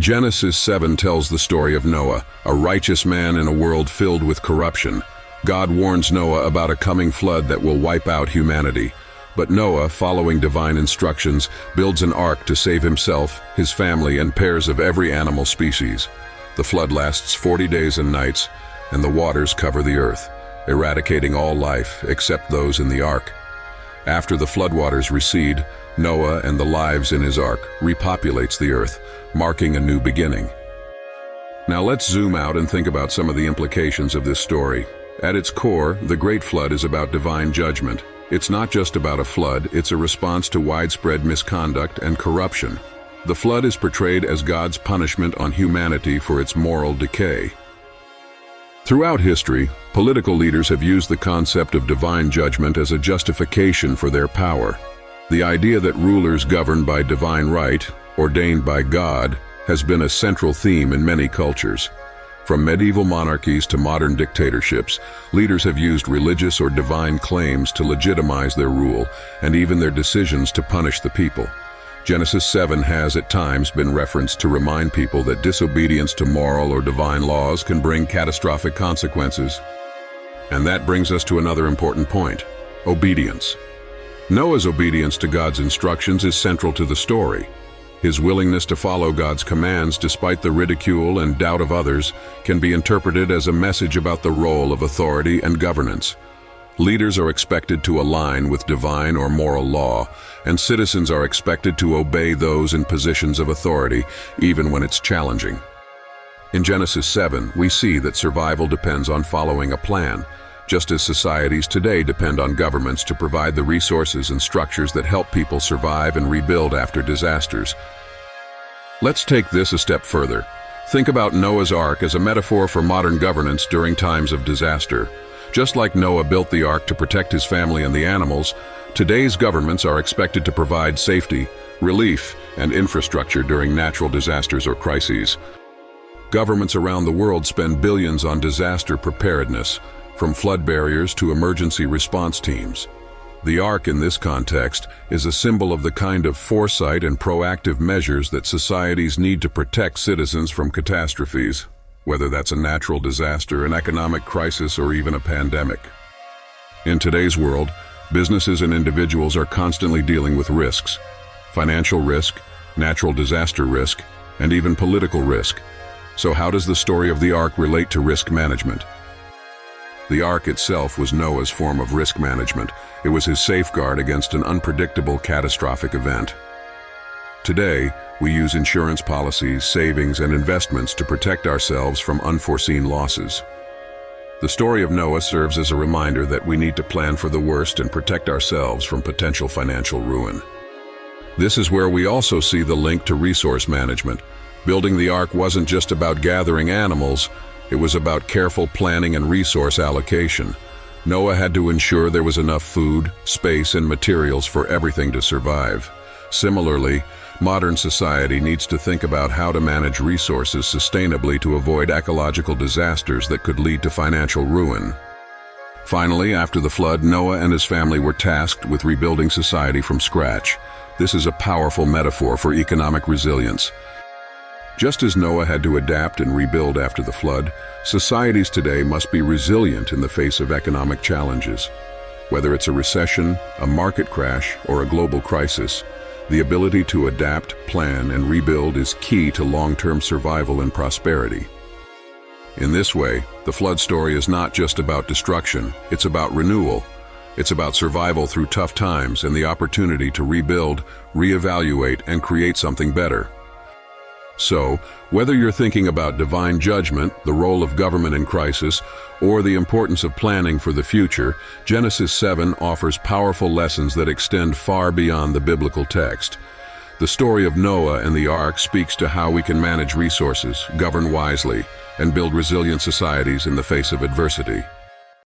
Genesis 7 tells the story of Noah, a righteous man in a world filled with corruption. God warns Noah about a coming flood that will wipe out humanity. But Noah, following divine instructions, builds an ark to save himself, his family, and pairs of every animal species. The flood lasts 40 days and nights, and the waters cover the earth, eradicating all life except those in the ark. After the floodwaters recede, Noah and the lives in his ark repopulates the earth, marking a new beginning. Now let's zoom out and think about some of the implications of this story. At its core, the Great Flood is about divine judgment. It's not just about a flood, it's a response to widespread misconduct and corruption. The flood is portrayed as God's punishment on humanity for its moral decay. Throughout history, political leaders have used the concept of divine judgment as a justification for their power. The idea that rulers govern by divine right, ordained by God, has been a central theme in many cultures. From medieval monarchies to modern dictatorships, leaders have used religious or divine claims to legitimize their rule, and even their decisions to punish the people. Genesis 7 has at times been referenced to remind people that disobedience to moral or divine laws can bring catastrophic consequences. And that brings us to another important point: obedience. Noah's obedience to God's instructions is central to the story. His willingness to follow God's commands despite the ridicule and doubt of others can be interpreted as a message about the role of authority and governance. Leaders are expected to align with divine or moral law, and citizens are expected to obey those in positions of authority, even when it's challenging. In Genesis 7, we see that survival depends on following a plan, just as societies today depend on governments to provide the resources and structures that help people survive and rebuild after disasters. Let's take this a step further. Think about Noah's Ark as a metaphor for modern governance during times of disaster. Just like Noah built the ark to protect his family and the animals, today's governments are expected to provide safety, relief, and infrastructure during natural disasters or crises. Governments around the world spend billions on disaster preparedness, from flood barriers to emergency response teams. The ark in this context is a symbol of the kind of foresight and proactive measures that societies need to protect citizens from catastrophes, whether that's a natural disaster, an economic crisis, or even a pandemic. In today's world, businesses and individuals are constantly dealing with risks: financial risk, natural disaster risk, and even political risk. So how does the story of the ark relate to risk management? The ark itself was Noah's form of risk management. It was his safeguard against an unpredictable, catastrophic event. Today, we use insurance policies, savings, and investments to protect ourselves from unforeseen losses. The story of Noah serves as a reminder that we need to plan for the worst and protect ourselves from potential financial ruin. This is where we also see the link to resource management. Building the ark wasn't just about gathering animals, it was about careful planning and resource allocation. Noah had to ensure there was enough food, space, and materials for everything to survive. Similarly, modern society needs to think about how to manage resources sustainably to avoid ecological disasters that could lead to financial ruin. Finally, after the flood, Noah and his family were tasked with rebuilding society from scratch. This is a powerful metaphor for economic resilience. Just as Noah had to adapt and rebuild after the flood, societies today must be resilient in the face of economic challenges. Whether it's a recession, a market crash, or a global crisis, the ability to adapt, plan, and rebuild is key to long-term survival and prosperity. In this way, the flood story is not just about destruction, it's about renewal. It's about survival through tough times and the opportunity to rebuild, reevaluate, and create something better. So, whether you're thinking about divine judgment, the role of government in crisis, or the importance of planning for the future, Genesis 7 offers powerful lessons that extend far beyond the biblical text. The story of Noah and the ark speaks to how we can manage resources, govern wisely, and build resilient societies in the face of adversity.